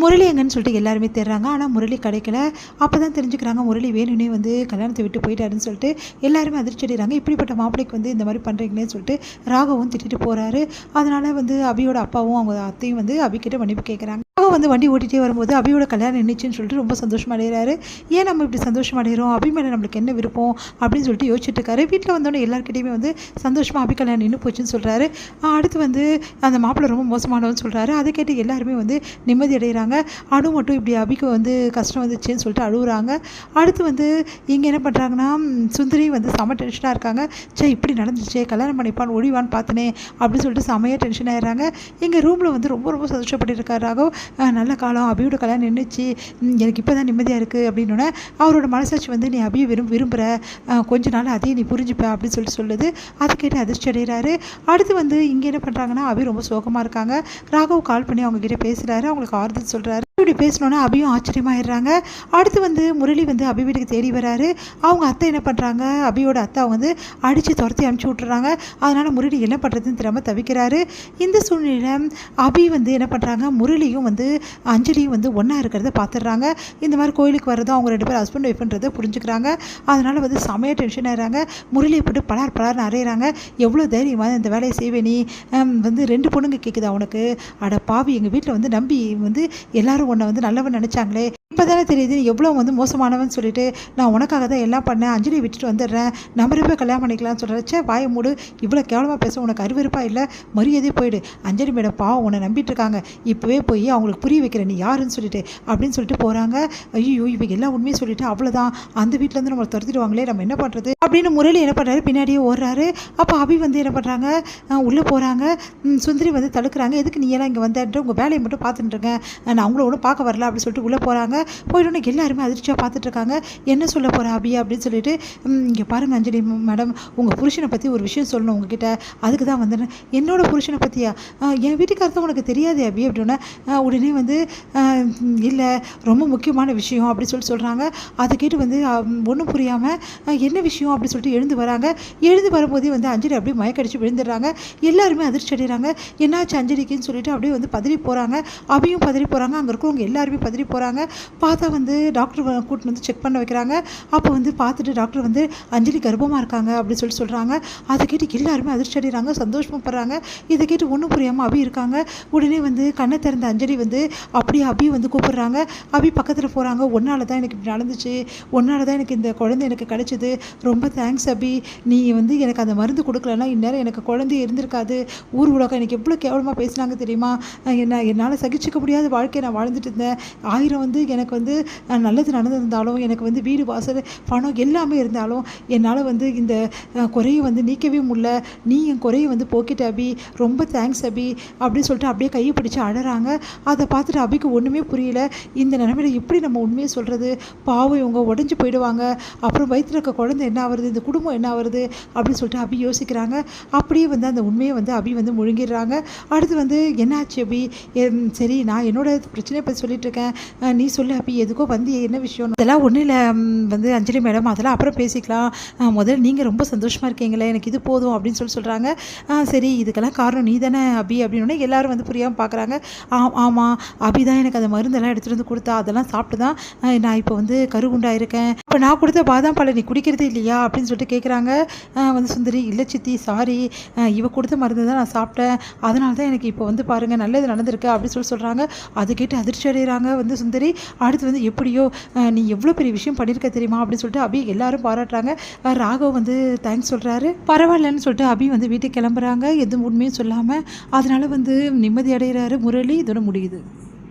முரளி எங்கன்னு சொல்லிட்டு எல்லாருமே தேடுறாங்க. ஆனால் முரளி கிடைக்கல. அப்போ தான் தெரிஞ்சுக்கிறாங்க முரளி வேணும்னே வந்து கல்யாணத்தை விட்டு போயிட்டாருன்னு சொல்லிட்டு எல்லாருமே அதிர்ச்சி அடைகிறாங்க. இப்படிப்பட்ட மாப்பிளைக்கு வந்து இந்த மாதிரி பண்ணுறீங்களேன்னு சொல்லிட்டு ராகவும் திட்டிட்டு போகிறாரு. அதனால் வந்து அபியோட அப்பாவும் அவங்க அத்தையும் வந்து அபிக்கிட்ட மன்னிப்பு கேட்குறாங்க. ராகவ் வந்து வண்டி ஓட்டிகிட்டே வரும்போது அபியோட கல்யாணம் நின்றுச்சுன்னு சொல்லிட்டு ரொம்ப சந்தோஷம் அடைகிறாரு. ஏன் நம்ம இப்படி சந்தோஷம் அடைகிறோம், அபி மேலே நம்மளுக்கு என்ன விருப்பம் அப்படின்னு சொல்லிட்டு யோசிச்சுட்டு இருக்காரு. வீட்டில் வந்தோடனே எல்லாருக்கிட்டையுமே வந்து சந்தோஷமாக அபி கல்யாணம் நின்று போச்சுன்னு சொல்கிறாரு. அடுத்து வந்து அந்த மாப்பிள்ளை ரொம்ப மோசமானவன்னு சொல்கிறாரு. அதை கேட்டு எல்லாருமே வந்து நிம்மதி அடைகிறாங்க. அணு மட்டும் இப்படி அபிக்கு வந்து கஷ்டம் வந்துச்சுன்னு சொல்லிட்டு அழுகுறாங்க. அடுத்து வந்து இங்கே என்ன பண்ணுறாங்கன்னா சுந்தரி வந்து செம டென்ஷனாக இருக்காங்க. இப்படி நடந்துச்சு, கல்யாணம் பண்ணிப்பான்னு ஒழிவான்னு பார்த்தனே அப்படின்னு சொல்லிட்டு செமையாக டென்ஷன் ஆகிடுறாங்க. எங்கள் ரூமில் வந்து ரொம்ப ரொம்ப சந்தோஷப்பட்டிருக்காரு ராகவ். நல்ல காலம், அபியோட கல்யாணம் நின்றுச்சு, எனக்கு இப்போ தான் நிம்மதியாக இருக்குது அப்படின்னோடனே அவரோட மனசாட்சி வந்து நீ அபியை விரும்புகிற, கொஞ்ச நாள் அதையும் நீ புரிஞ்சுப்ப அப்படின்னு சொல்லிட்டு சொல்லுது. அதை கேட்டு அதிர்ச்சி அடைகிறாரு. அடுத்து வந்து இங்கே என்ன பண்ணுறாங்கன்னா அபி ரொம்ப சோகமாக இருக்காங்க. ராகவ் கால் பண்ணி அவங்ககிட்ட பேசுகிறாரு, அவங்களுக்கு ஆறுதல் சொல்கிறாரு. இப்படி பேசினோன்னா அபியும் ஆச்சரியமாயிடுறாங்க. அடுத்து வந்து முரளி வந்து அபி வீட்டுக்கு தேடி வராரு. அவங்க அத்தை என்ன பண்ணுறாங்க, அபியோட அத்தை அவங்க வந்து அடித்து துரத்தி அனுப்பிச்சி விட்டுறாங்க. அதனால் முரளி என்ன பண்ணுறதுன்னு தெரியாமல் தவிக்கிறாரு. இந்த சூழ்நிலையில் அபி வந்து என்ன பண்ணுறாங்க, முரளியும் வந்து அஞ்சலியும் வந்து ஒன்றா இருக்கிறத பார்த்துடுறாங்க. இந்த மாதிரி கோயிலுக்கு வரதும் அவங்க 2 பேரும் ஹஸ்பண்ட் ஒய்ஃப்ன்றதை புரிஞ்சுக்கிறாங்க. அதனால் வந்து செமையாக டென்ஷன் ஆகிறாங்க. முரளியை போட்டு பலார்னு அறையிறாங்க. எவ்வளோ தைரியமாக இந்த வேலையை செய்வே நீ, வந்து 2 பொண்ணுங்க கேட்குது அவனுக்கு, அட பாவி, எங்கள் வீட்டில் வந்து நம்பி வந்து எல்லாரும் உன்னை வந்து நல்லவன் நினச்சாங்களே, இப்போ தானே தெரியுது நீ எவ்வளோ வந்து மோசமானவன் சொல்லிட்டு நான் உனக்காக தான் எல்லாம் பண்ணேன், அஞ்சலி விட்டுட்டு வந்துடுறேன், நம்ம 2 பேரும் கல்யாணம் பண்ணிக்கலாம்னு சொல்கிறச்சே வாயை மூடு, இவ்வளோ கேவலமாக பேச உனக்கு அருவருப்பாக இல்லை, மரியாதையே போயிடு, அஞ்சலி மேடம் பாவம் உன்னை நம்பிட்டு இருக்காங்க, இப்போவே போய் அவங்களுக்கு புரிய வைக்கிறேன் நீ யாருன்னு சொல்லிட்டு அப்படின்னு சொல்லிட்டு போகிறாங்க. ஐயோ இவங்க எல்லா உண்மையும் சொல்லிட்டு அவ்வளோதான், அந்த வீட்டிலேருந்து நம்மளை துரத்திடுவாங்களே, நம்ம என்ன பண்ணுறது அப்படின்னு முரளி என்ன பண்ணுறாரு, பின்னாடியே ஓடுறாரு. அப்போ அபி வந்து என்ன பண்ணுறாங்க, உள்ளே போகிறாங்க. சுந்தரி வந்து தடுக்கிறாங்க. எதுக்கு நீ எல்லாம் இங்கே வந்தேன்ற, உங்கள் வேலையை மட்டும் பார்த்துட்டுருங்க, நான் அவங்கள ஒன்றும் பார்க்க வரல அப்படின்னு சொல்லிட்டு உள்ளே போகிறாங்க. போயிட்டோன்னே எல்லாருமே அதிர்ச்சியாக பார்த்துட்ருக்காங்க. என்ன சொல்ல போகிற அபி அப்படின்னு சொல்லிட்டு, இங்கே பாருங்கள் அஞ்சலி மேடம், உங்கள் புருஷனை பற்றி ஒரு விஷயம் சொல்லணும் உங்ககிட்ட, அதுக்கு தான் வந்துடுறேன். என்னோடய புருஷனை பற்றியா, என் வீட்டுக்காரத்தான் உனக்கு தெரியாது அபி அப்படின்னா, உடனே வந்து இல்லை ரொம்ப முக்கியமான விஷயம் அப்படின்னு சொல்கிறாங்க. அதை கேட்டு வந்து ஒன்றும் புரியாமல் என்ன விஷயம் அப்படின்னு சொல்லிட்டு எழுந்து வராங்க. எழுந்து வரும்போதே வந்து அஞ்சலி அப்படியே மயக்கடிச்சு விழுந்துடுறாங்க. எல்லாருமே அதிர்ச்சி அடைகிறாங்க. என்னாச்சு அஞ்சலிக்குன்னு சொல்லிட்டு அப்படியே வந்து பதறி போகிறாங்க. அபியும் பதறி போகிறாங்க. அங்கே இருக்கிறவங்க எல்லாருமே பதறி போகிறாங்க. பார்த்தா வந்து டாக்டர் கூட்டிட்டு வந்து செக் பண்ண வைக்கிறாங்க. அப்போ வந்து பார்த்துட்டு டாக்டர் வந்து அஞ்சலி கர்ப்பமாக இருக்காங்க அப்படின்னு சொல்கிறாங்க. அதை கேட்டு எல்லாருமே அதிர்ச்சி அடைகிறாங்க, சந்தோஷப்படுறாங்க. இதை கேட்டு ஒன்றும் புரியாமல் அபி இருக்காங்க. உடனே வந்து கண்ணை திறந்த அஞ்சலி வந்து அப்படியே அபி வந்து கூப்பிடுறாங்க. அபி பக்கத்தில் போகிறாங்க. ஒன்னால தான் எனக்கு இப்படி நடந்துச்சு, ஒன்னால தான் எனக்கு இந்த குழந்தை எனக்கு கிடைச்சிது, ரொம்ப தேங்க்ஸ் அபி, நீ வந்து எனக்கு அந்த மருந்து கொடுக்கலன்னா இந்நேரம் எனக்கு குழந்தை இருந்திருக்காது, ஊர் உலகம் எனக்கு எவ்வளோ கேவலமாக பேசினாங்க தெரியுமா, என்னால் சகிச்சிக்க முடியாத வாழ்க்கையை நான் வாழ்ந்துட்டு இருந்தேன், 1000 வந்து எனக்கு வந்து நல்லது நடந்திருந்தாலும், எனக்கு வந்து வீடு வாசல் பணம் எல்லாமே இருந்தாலும் என்னால் வந்து இந்த குறையை வந்து நீக்கவே முடியல, நீ என் குறையை வந்து போக்கிட்ட அபி, ரொம்ப தேங்க்ஸ் அபி அப்படின்னு சொல்லிட்டு அப்படியே கையை பிடிச்சி அழறாங்க. அதை பார்த்துட்டு அபிக்கு ஒன்றுமே புரியல. இந்த நிலைமையில் எப்படி நம்ம உண்மையை சொல்கிறது, பாவம் இவங்க உடஞ்சி போயிடுவாங்க, அப்புறம் வயிற்றில் இருக்க குழந்தை என்ன ஆகுறது, இந்த குடும்பம் என்ன ஆகுறது அப்படின்னு சொல்லிட்டு அபி யோசிக்கிறாங்க. அப்படியே வந்து அந்த உண்மையை வந்து அபி வந்து முழுங்கிடுறாங்க. அடுத்து வந்து என்னாச்சு அபி, சரி நான் என்னோட பிரச்சனையை பற்றி சொல்லிட்டு இருக்கேன், நீ சொல்லு அபி, எதுக்கோ வந்து என்ன விஷயம், அதெல்லாம் ஒன்றும் இல்லை வந்து அஞ்சலி மேடம், அதெல்லாம் அப்புறம் பேசிக்கலாம், முதல்ல நீங்கள் ரொம்ப சந்தோஷமாக இருக்கீங்களே, எனக்கு இது போதும் அப்படின்னு சொல்கிறாங்க. சரி இதுக்கெல்லாம் காரணம் நீ தானே அபி அப்படின்னோடனே எல்லாரும் வந்து புரியாமல் பார்க்குறாங்க. ஆமாம் அபி தான் எனக்கு அந்த மருந்தெல்லாம் எடுத்துகிட்டு வந்து கொடுத்தா, அதெல்லாம் சாப்பிட்டு தான் நான் இப்போ வந்து கருகுண்டாயிருக்கேன், இப்போ நான் கொடுத்த பாதாம் பாலை நீ குடிக்கிறதே இல்லையா அப்படின்னு சொல்லிட்டு கேட்குறாங்க. வந்து சுந்தரி இல்லை சித்தி சாரி, இவ கொடுத்த மருந்து தான் நான் சாப்பிட்டேன், அதனால தான் எனக்கு இப்போ வந்து பாருங்கள் நல்லது நடந்திருக்கு அப்படின்னு சொல்கிறாங்க. அதை கேட்டு அதிர்ச்சி அடைகிறாங்க வந்து சுந்தரி. அடுத்து வந்து எப்படியோ நீ எவ்வளோ பெரிய விஷயம் பண்ணியிருக்க தெரியுமா அப்படின்னு சொல்லிட்டு அபி எல்லாரும் பாராட்டுறாங்க. ராகவ் வந்து தேங்க்ஸ் சொல்கிறாரு. பரவாயில்லன்னு சொல்லிட்டு அபி வந்து வீட்டுக்கு கிளம்புறாங்க, எதுவும் உண்மையும் சொல்லாமல். அதனால வந்து நிம்மதி அடைகிறாரு முரளி. இதோட முடியுது.